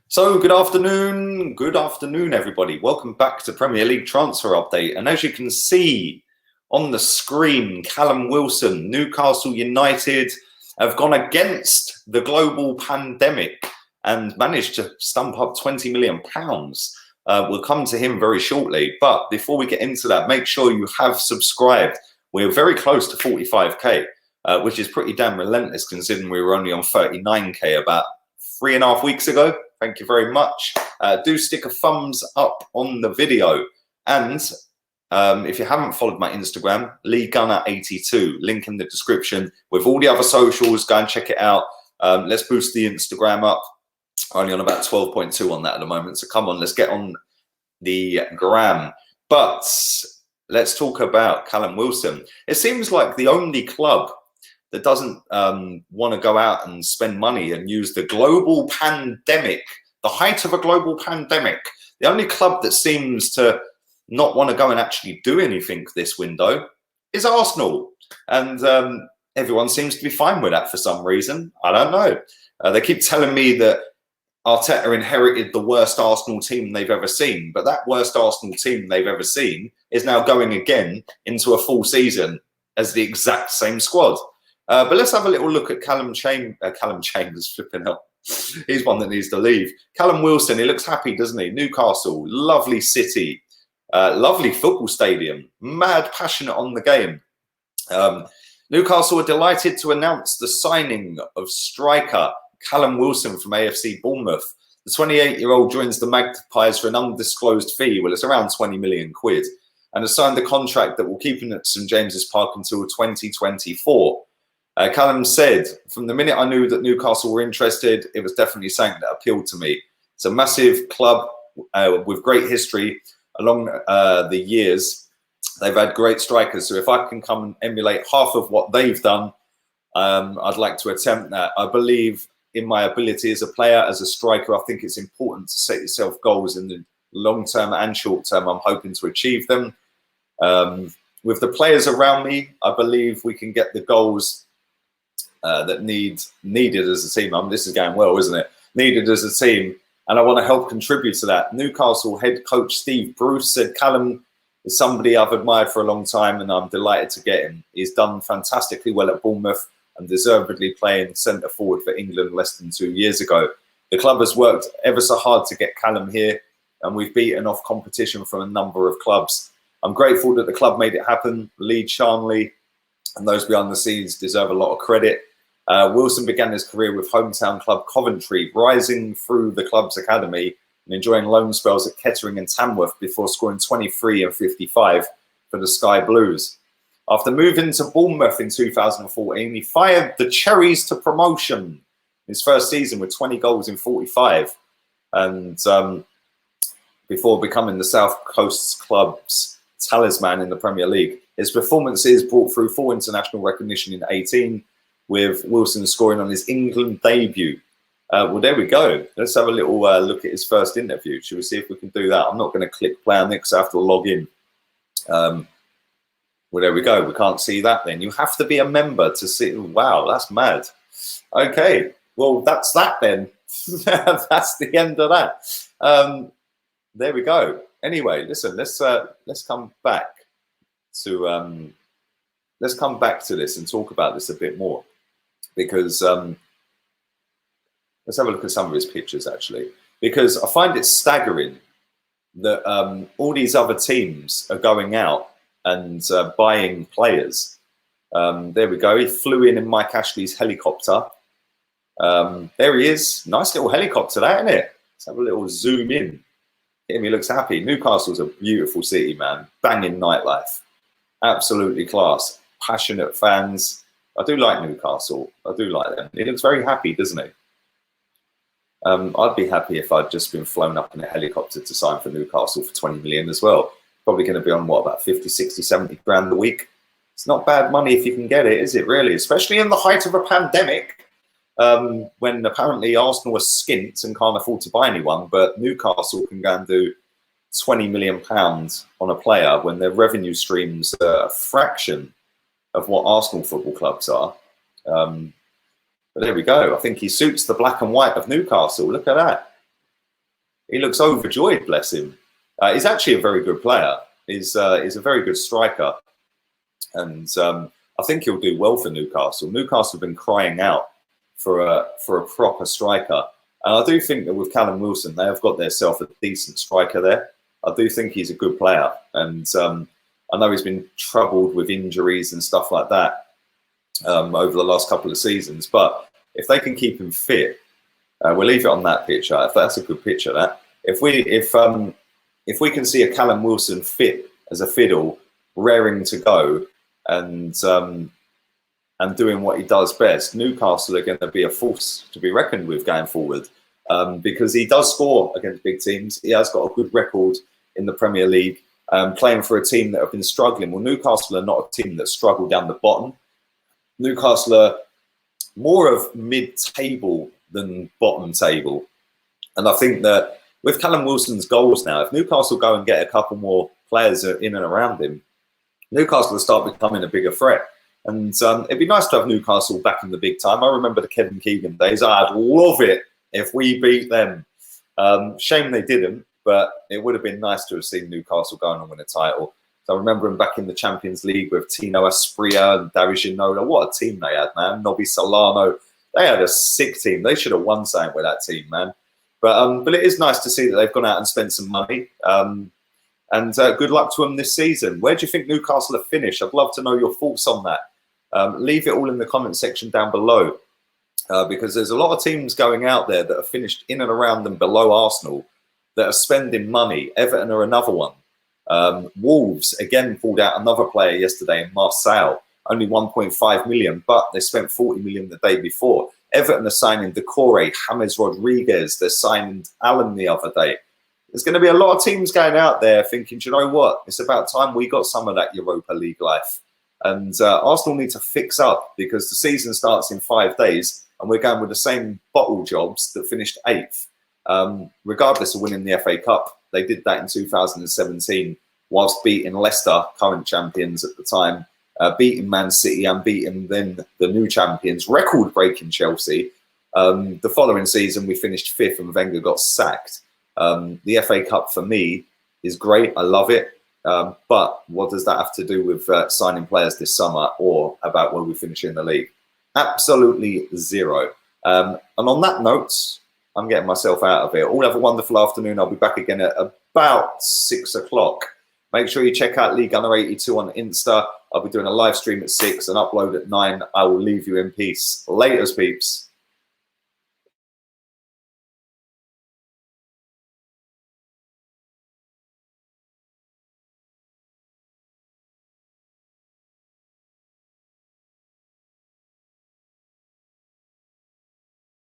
So good afternoon, everybody. Welcome back to Premier League Transfer Update. And as you can see on the screen, Callum Wilson, Newcastle United have gone against the global pandemic and managed to stump up £20 million. We'll come to him very shortly. But before we get into that, make sure you have subscribed. We're very close to 45k, which is pretty damn relentless considering we were only on 39k about 3.5 weeks ago. Thank you very much. Do stick a thumbs up on the video. And if you haven't followed my Instagram, LeeGunner82, link in the description with all the other socials. Go and check it out. Let's boost the Instagram up. Only on about 12.2 on that at the moment. So come on, let's get on the gram. But let's talk about Callum Wilson. It seems like the only club that doesn't want to go out and spend money and use the global pandemic, the height of a global pandemic. The only club that seems to not want to go and actually do anything this window is Arsenal. And everyone seems to be fine with that for some reason. I don't know. They keep telling me that Arteta inherited the worst Arsenal team they've ever seen. But that worst Arsenal team they've ever seen is now going again into a full season as the exact same squad. But let's have a little look at Callum Chambers, flipping out. He's one that needs to leave. Callum Wilson, he looks happy, doesn't he? Newcastle, lovely city, lovely football stadium, mad passionate on the game. Newcastle are delighted to announce the signing of striker Callum Wilson from AFC Bournemouth. The 28-year-old joins the Magpies for an undisclosed fee. Well, it's around 20 million quid, and has signed a contract that will keep him at St James's Park until 2024. Callum said, from the minute I knew that Newcastle were interested, it was definitely something that appealed to me. It's a massive club with great history along the years. They've had great strikers. So if I can come and emulate half of what they've done, I'd like to attempt that. I believe in my ability as a player, as a striker. I think it's important to set yourself goals in the long term and short term. I'm hoping to achieve them. With the players around me, I believe we can get the goals that needed as a team. This is going well, isn't it? Needed as a team, and I want to help contribute to that. Newcastle head coach Steve Bruce said Callum is somebody I've admired for a long time, and I'm delighted to get him. He's done fantastically well at Bournemouth and deservedly playing centre forward for England less than 2 years ago. The club has worked ever so hard to get Callum here, and we've beaten off competition from a number of clubs. I'm grateful that the club made it happen. Lee Charnley and those behind the scenes deserve a lot of credit. Wilson began his career with hometown club Coventry, rising through the club's academy and enjoying loan spells at Kettering and Tamworth before scoring 23 and 55 for the Sky Blues. After moving to Bournemouth in 2014, he fired the Cherries to promotion his first season with 20 goals in 45, and before becoming the South Coast club's talisman in the Premier League. His performances brought through full international recognition in 18, with Wilson scoring on his England debut. Well, there we go. Let's have a little look at his first interview. Shall we see if we can do that? I'm not going to click play on it because I have to log in. Well, there we go. We can't see that then. You have to be a member to see. Wow, that's mad. Okay, well, that's that then. That's the end of that. There we go. Anyway, listen, let's come back to this and talk about this a bit more. Because let's have a look at some of his pictures, actually. Because I find it staggering that all these other teams are going out and buying players. There we go. He flew in Mike Ashley's helicopter. There he is. Nice little helicopter, that, isn't it? Let's have a little zoom in. He looks happy. Newcastle's a beautiful city, man. Banging nightlife. Absolutely class. Passionate fans. I do like Newcastle. I do like them. He looks very happy, doesn't he? I'd be happy if I'd just been flown up in a helicopter to sign for Newcastle for 20 million as well. Probably going to be on, what, about 50, 60, 70 grand a week. It's not bad money if you can get it, is it really? Especially in the height of a pandemic, when apparently Arsenal are skint and can't afford to buy anyone, but Newcastle can go and do £20 million on a player when their revenue streams are a fraction of what Arsenal football clubs are. But there we go. I think he suits the black and white of Newcastle. Look at that. He looks overjoyed, bless him. He's actually a very good player. He's a very good striker. And I think he'll do well for Newcastle. Newcastle have been crying out for a proper striker. And I do think that with Callum Wilson, they have got themselves a decent striker there. I do think he's a good player. And I know he's been troubled with injuries and stuff like that over the last couple of seasons. But if they can keep him fit, we'll leave it on that picture. If that's a good picture, that. If we can see a Callum Wilson fit as a fiddle, raring to go, and doing what he does best, Newcastle are going to be a force to be reckoned with going forward, because he does score against big teams. He has got a good record in the Premier League, playing for a team that have been struggling. Well, Newcastle are not a team that struggle down the bottom. Newcastle are more of mid-table than bottom table. And I think that with Callum Wilson's goals now, if Newcastle go and get a couple more players in and around him, Newcastle will start becoming a bigger threat. And it'd be nice to have Newcastle back in the big time. I remember the Kevin Keegan days. I'd love it if we beat them. Shame they didn't, but it would have been nice to have seen Newcastle go on and win a title. So I remember them back in the Champions League with Tino Asprilla and Darius Ginola. What a team they had, man. Nobby Solano. They had a sick team. They should have won something with that team, man. But it is nice to see that they've gone out and spent some money. And good luck to them this season. Where do you think Newcastle have finished? I'd love to know your thoughts on that. Leave it all in the comment section down below, because there's a lot of teams going out there that have finished in and around them below Arsenal that are spending money. Everton are another one. Wolves, again, pulled out another player yesterday in Marseille. Only 1.5 million, but they spent 40 million the day before. Everton are signing Decore, James Rodriguez. They're signing Allen the other day. There's going to be a lot of teams going out there thinking, do you know what? It's about time we got some of that Europa League life. And Arsenal need to fix up, because the season starts in 5 days and we're going with the same bottle jobs that finished 8th. Regardless of winning the FA Cup, they did that in 2017 whilst beating Leicester, current champions at the time, beating Man City and beating then the new champions, record-breaking Chelsea. The following season, we finished 5th and Wenger got sacked. The FA Cup for me is great. I love it. But what does that have to do with signing players this summer or about where we finish in the league? Absolutely zero. And on that note, I'm getting myself out of here. All have a wonderful afternoon. I'll be back again at about 6 o'clock. Make sure you check out Lee Gunner 82 on Insta. I'll be doing a live stream at 6 and upload at 9. I will leave you in peace. Laters, peeps.